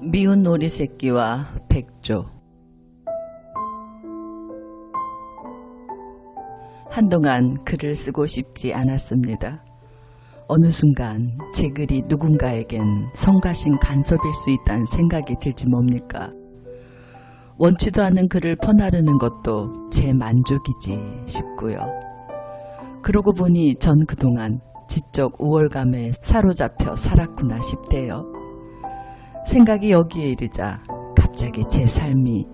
미운 오리 새끼와 백조. 한동안 글을 쓰고 싶지 않았습니다. 어느 순간 제 글이 누군가에겐 성가신 간섭일 수 있다는 생각이 들지 뭡니까? 원치도 않은 글을 퍼나르는 것도 제 만족이지 싶고요. 그러고 보니 전 그동안 지적 우월감에 사로잡혀 살았구나 싶대요. 생각이 여기에 이르자 갑자기 제 삶이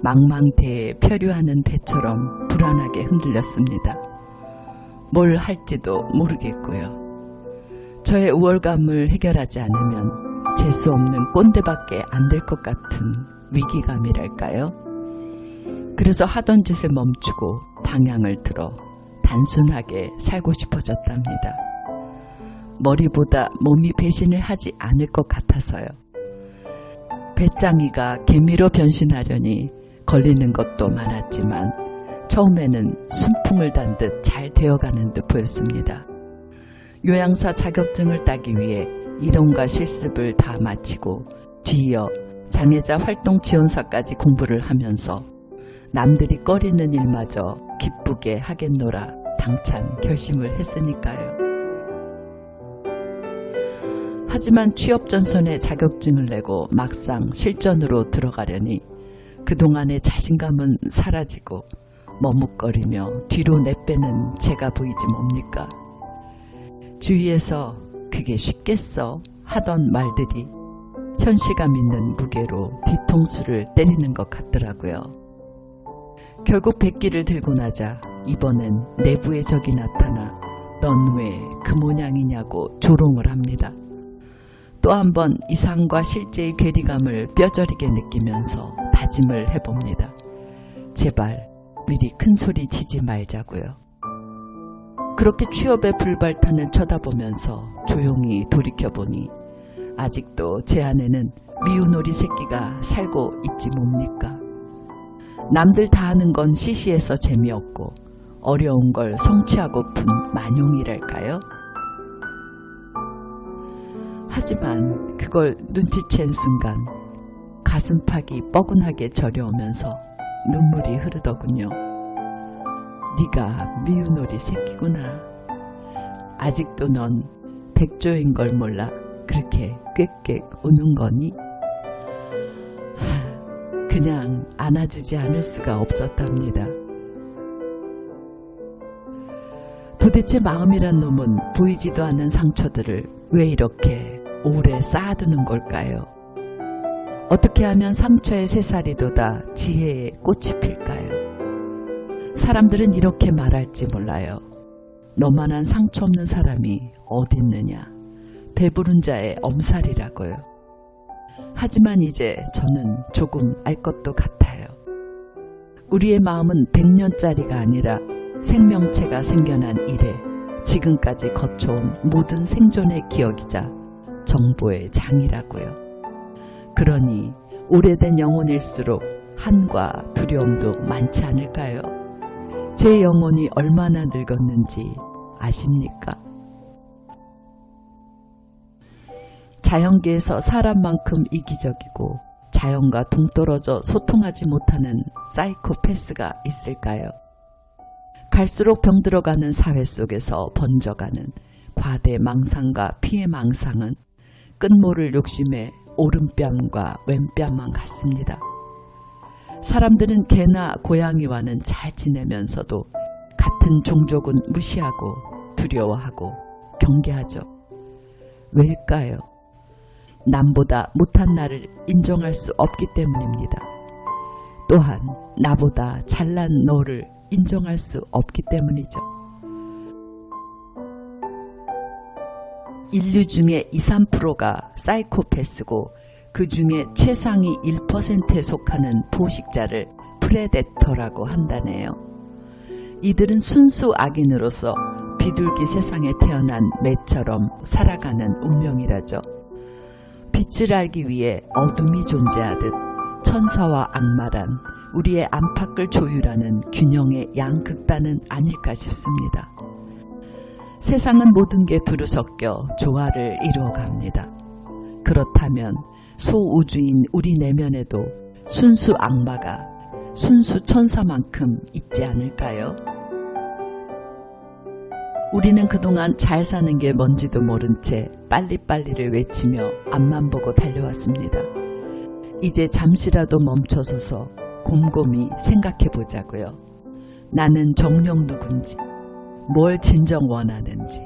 망망대해에 표류하는 배처럼 불안하게 흔들렸습니다. 뭘 할지도 모르겠고요. 저의 우월감을 해결하지 않으면 재수 없는 꼰대밖에 안 될 것 같은 위기감이랄까요? 그래서 하던 짓을 멈추고 방향을 틀어 단순하게 살고 싶어졌답니다. 머리보다 몸이 배신을 하지 않을 것 같아서요. 배짱이가 개미로 변신하려니 걸리는 것도 많았지만 처음에는 순풍을 단 듯 잘 되어가는 듯 보였습니다. 요양사 자격증을 따기 위해 이론과 실습을 다 마치고 뒤이어 장애자 활동 지원사까지 공부를 하면서 남들이 꺼리는 일마저 기쁘게 하겠노라 당찬 결심을 했으니까요. 하지만 취업전선에 자격증을 내고 막상 실전으로 들어가려니 그동안의 자신감은 사라지고 머뭇거리며 뒤로 내빼는 제가 보이지 뭡니까? 주위에서 그게 쉽겠어 하던 말들이 현실감 있는 무게로 뒤통수를 때리는 것 같더라고요. 결국 백기를 들고 나자 이번엔 내부의 적이 나타나 넌 왜 그 모양이냐고 조롱을 합니다. 또 한 번 이상과 실제의 괴리감을 뼈저리게 느끼면서 다짐을 해봅니다. 제발 미리 큰 소리 치지 말자고요. 그렇게 취업의 불발탄을 쳐다보면서 조용히 돌이켜보니 아직도 제 안에는 미운 오리 새끼가 살고 있지 뭡니까? 남들 다 하는 건 시시해서 재미없고 어려운 걸 성취하고픈 만용이랄까요? 하지만 그걸 눈치챈 순간 가슴팍이 뻐근하게 저려오면서 눈물이 흐르더군요. 네가 미운 오리 새끼구나. 아직도 넌 백조인 걸 몰라 그렇게 꽥꽥 우는 거니? 그냥 안아주지 않을 수가 없었답니다. 도대체 마음이란 놈은 보이지도 않는 상처들을 왜 이렇게 오래 쌓아두는 걸까요? 어떻게 하면 상처의 새살이 돋아 지혜의 꽃이 필까요? 사람들은 이렇게 말할지 몰라요. 너만한 상처 없는 사람이 어딨느냐. 배부른 자의 엄살이라고요. 하지만 이제 저는 조금 알 것도 같아요. 우리의 마음은 100년짜리가 아니라 생명체가 생겨난 이래 지금까지 거쳐온 모든 생존의 기억이자 정보의 장이라고요. 그러니 오래된 영혼일수록 한과 두려움도 많지 않을까요? 제 영혼이 얼마나 늙었는지 아십니까? 자연계에서 사람만큼 이기적이고 자연과 동떨어져 소통하지 못하는 사이코패스가 있을까요? 갈수록 병들어가는 사회 속에서 번져가는 과대망상과 피해망상은 끝모를 욕심에 오른뺨과 왼뺨만 같습니다. 사람들은 개나 고양이와는 잘 지내면서도 같은 종족은 무시하고 두려워하고 경계하죠. 왜일까요? 남보다 못한 나를 인정할 수 없기 때문입니다. 또한 나보다 잘난 너를 인정할 수 없기 때문이죠. 인류 중에 2, 3%가 사이코패스고 그 중에 최상위 1%에 속하는 포식자를 프레데터라고 한다네요. 이들은 순수 악인으로서 비둘기 세상에 태어난 매처럼 살아가는 운명이라죠. 빛을 알기 위해 어둠이 존재하듯 천사와 악마란 우리의 안팎을 조율하는 균형의 양극단은 아닐까 싶습니다. 세상은 모든 게 두루 섞여 조화를 이루어갑니다. 그렇다면 소우주인 우리 내면에도 순수 악마가 순수 천사만큼 있지 않을까요? 우리는 그동안 잘 사는 게 뭔지도 모른 채 빨리빨리를 외치며 앞만 보고 달려왔습니다. 이제 잠시라도 멈춰서서 곰곰이 생각해 보자고요. 나는 정녕 누군지, 뭘 진정 원하는지,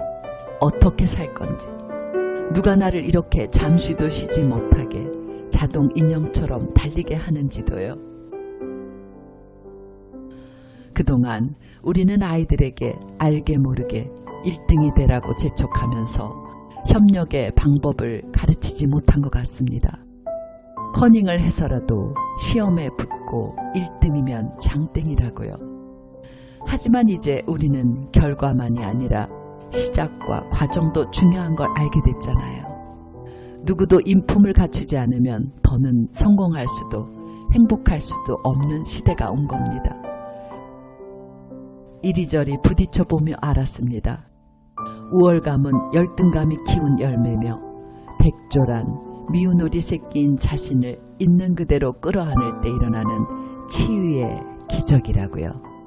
어떻게 살 건지, 누가 나를 이렇게 잠시도 쉬지 못하게 자동 인형처럼 달리게 하는지도요. 그동안 우리는 아이들에게 알게 모르게 1등이 되라고 재촉하면서 협력의 방법을 가르치지 못한 것 같습니다. 커닝을 해서라도 시험에 붙고 1등이면 장땡이라고요. 하지만 이제 우리는 결과만이 아니라 시작과 과정도 중요한 걸 알게 됐잖아요. 누구도 인품을 갖추지 않으면 더는 성공할 수도 행복할 수도 없는 시대가 온 겁니다. 이리저리 부딪혀보며 알았습니다. 우월감은 열등감이 키운 열매며 백조란 미운 오리 새끼인 자신을 있는 그대로 끌어안을 때 일어나는 치유의 기적이라고요.